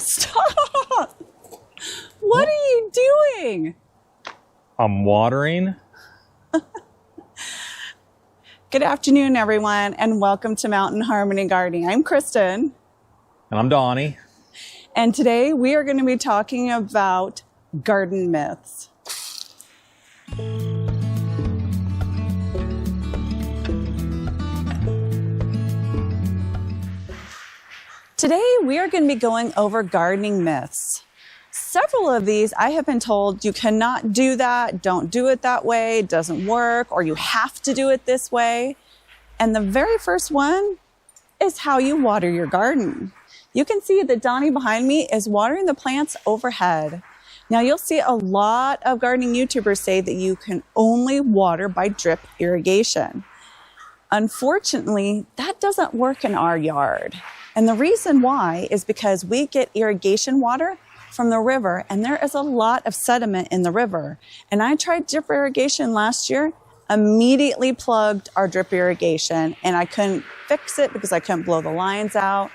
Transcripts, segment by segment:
Stop! What are you doing? I'm watering. Good afternoon, everyone, and welcome to Mountain Harmony Gardening. I'm Kristen. And I'm Donnie. And today we are going to be talking about garden myths. Today we are going to be going over gardening myths. Several of these I have been told you cannot do that, don't do it that way, it doesn't work, or you have to do it this way. And the very first one is how you water your garden. You can see that Donnie behind me is watering the plants overhead. Now you'll see a lot of gardening YouTubers say that you can only water by drip irrigation. Unfortunately, that doesn't work in our yard. And the reason why is because we get irrigation water from the river, and there is a lot of sediment in the river. And I tried drip irrigation last year, immediately plugged our drip irrigation, and I couldn't fix it because I couldn't blow the lines out.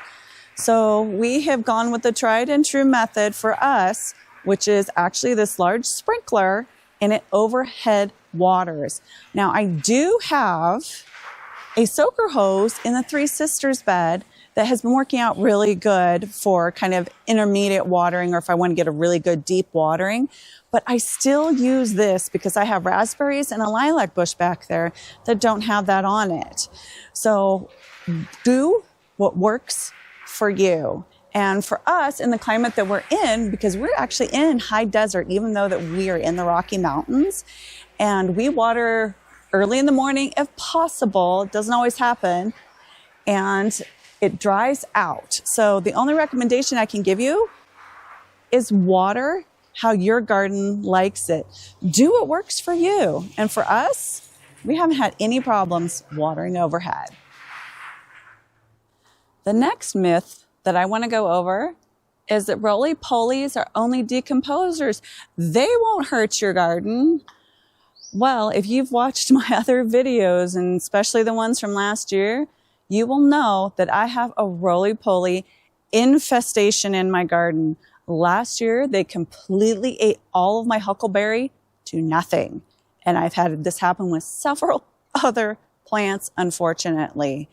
So we have gone with the tried and true method for us, which is actually this large sprinkler, and it overhead waters. Now I do have a soaker hose in the Three Sisters bed that has been working out really good for kind of intermediate watering, or if I want to get a really good deep watering. But I still use this because I have raspberries and a lilac bush back there that don't have that on it. So do what works for you. And for us in the climate that we're in, because we're actually in high desert, even though that we are in the Rocky Mountains, and we water early in the morning if possible. It doesn't always happen. And it dries out. So the only recommendation I can give you is water how your garden likes it. Do what works for you. And for us, we haven't had any problems watering overhead. The next myth that I want to go over is that roly-polies are only decomposers. They won't hurt your garden. Well, if you've watched my other videos, and especially the ones from last year, you will know that I have a roly-poly infestation in my garden. Last year, they completely ate all of my huckleberry to nothing. And I've had this happen with several other plants, unfortunately.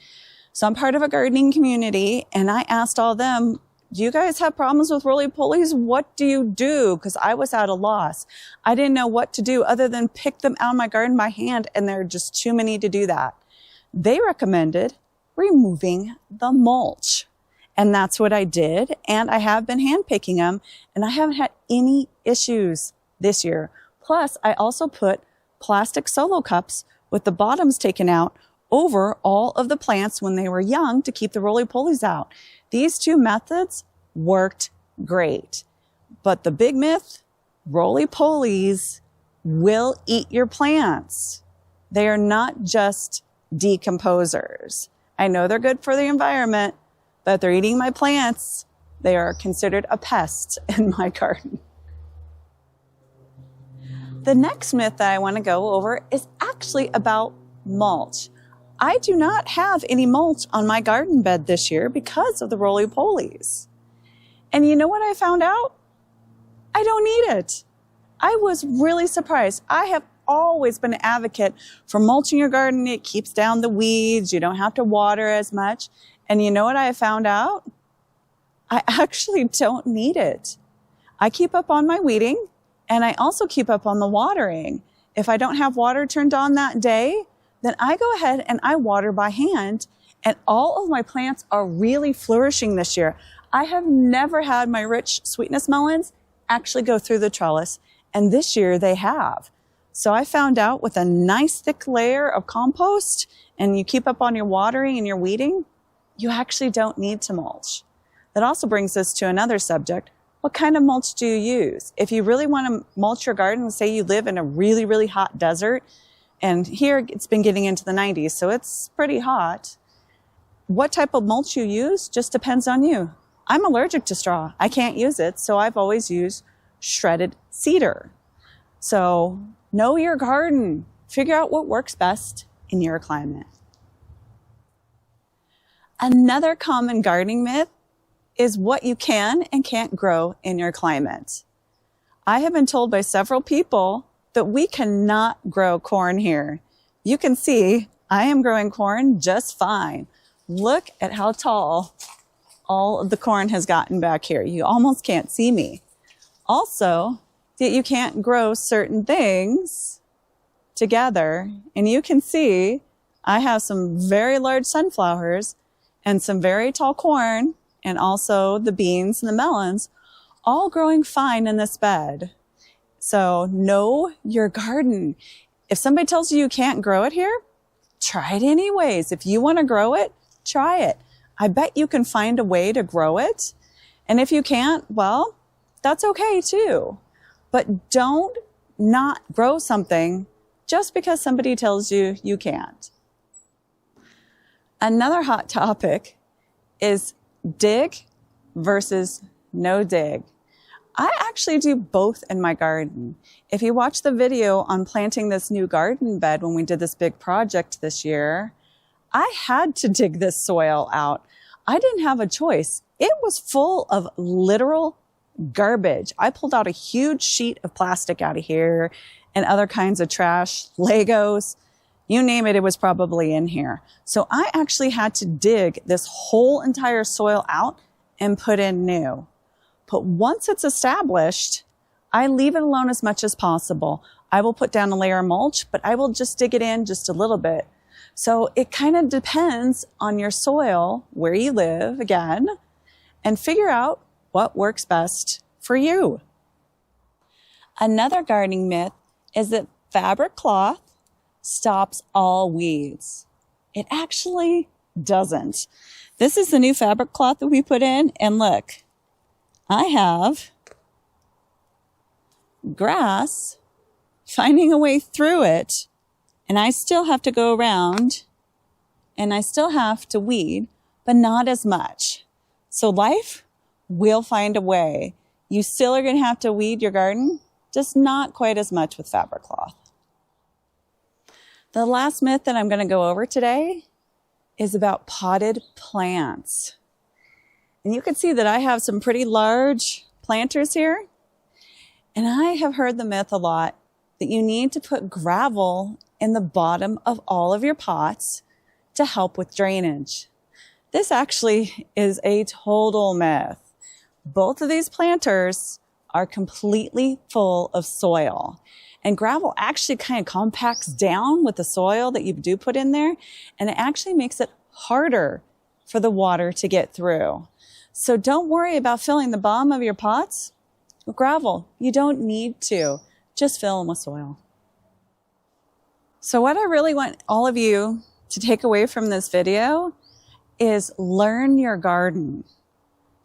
So I'm part of a gardening community, and I asked all of them, do you guys have problems with roly-polies? What do you do? Because I was at a loss. I didn't know what to do other than pick them out of my garden by hand, and there are just too many to do that. They recommended removing the mulch. And that's what I did. And I have been hand picking them, and I haven't had any issues this year. Plus, I also put plastic solo cups with the bottoms taken out over all of the plants when they were young to keep the roly-polies out. These two methods worked great. But the big myth, roly-polies will eat your plants. They are not just decomposers. I know they're good for the environment, but if they're eating my plants, they are considered a pest in my garden. The next myth that I want to go over is actually about mulch. I do not have any mulch on my garden bed this year because of the roly-polies. And you know what I found out? I don't need it. I was really surprised. I have always been an advocate for mulching your garden. It keeps down the weeds. You don't have to water as much. And you know what I found out? I actually don't need it. I keep up on my weeding, and I also keep up on the watering. If I don't have water turned on that day, then I go ahead and I water by hand, and all of my plants are really flourishing this year. I have never had my rich sweetness melons actually go through the trellis, and this year they have. So I found out with a nice thick layer of compost, and you keep up on your watering and your weeding, you actually don't need to mulch. That also brings us to another subject. What kind of mulch do you use? If you really want to mulch your garden, say you live in a really, really hot desert, and here it's been getting into the 90s, so it's pretty hot. What type of mulch you use just depends on you. I'm allergic to straw. I can't use it, so I've always used shredded cedar. So know your garden. Figure out what works best in your climate. Another common gardening myth is what you can and can't grow in your climate. I have been told by several people that we cannot grow corn here. You can see I am growing corn just fine. Look at how tall all of the corn has gotten back here. You almost can't see me. Also, that you can't grow certain things together. And you can see I have some very large sunflowers and some very tall corn, and also the beans and the melons, all growing fine in this bed. So know your garden. If somebody tells you you can't grow it here, try it anyways. If you want to grow it, try it. I bet you can find a way to grow it. And if you can't, well, that's okay too. But don't not grow something just because somebody tells you you can't. Another hot topic is dig versus no dig. I actually do both in my garden. If you watch the video on planting this new garden bed when we did this big project this year, I had to dig this soil out. I didn't have a choice. It was full of literal garbage. I pulled out a huge sheet of plastic out of here and other kinds of trash, Legos, you name it, it was probably in here. So I actually had to dig this whole entire soil out and put in new. But once it's established, I leave it alone as much as possible. I will put down a layer of mulch, but I will just dig it in just a little bit. So it kind of depends on your soil, where you live again, and figure out what works best for you. Another gardening myth is that fabric cloth stops all weeds. It actually doesn't. This is the new fabric cloth that we put in, and look, I have grass finding a way through it, and I still have to go around and I still have to weed, but not as much. So life will find a way. You still are going to have to weed your garden, just not quite as much with fabric cloth. The last myth that I'm going to go over today is about potted plants. And you can see that I have some pretty large planters here. And I have heard the myth a lot that you need to put gravel in the bottom of all of your pots to help with drainage. This actually is a total myth. Both of these planters are completely full of soil. And gravel actually kind of compacts down with the soil that you do put in there, and it actually makes it harder for the water to get through. So don't worry about filling the bottom of your pots with gravel. You don't need to. Just fill them with soil. So what I really want all of you to take away from this video is learn your garden.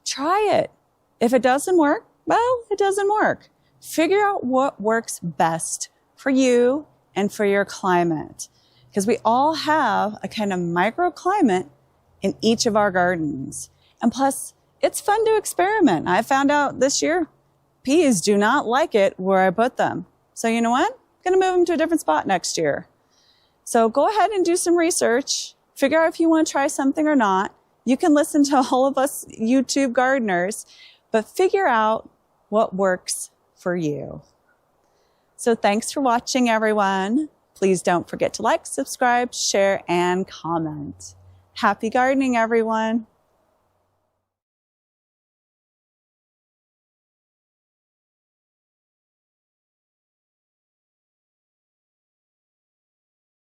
Try it. If it doesn't work, well, it doesn't work. Figure out what works best for you and for your climate. Because we all have a kind of microclimate in each of our gardens. And plus, it's fun to experiment. I found out this year, peas do not like it where I put them. So you know what? I'm going to move them to a different spot next year. So go ahead and do some research. Figure out if you want to try something or not. You can listen to all of us YouTube gardeners, but figure out what works for you. So thanks for watching, everyone. Please don't forget to like, subscribe, share, and comment. Happy gardening, everyone.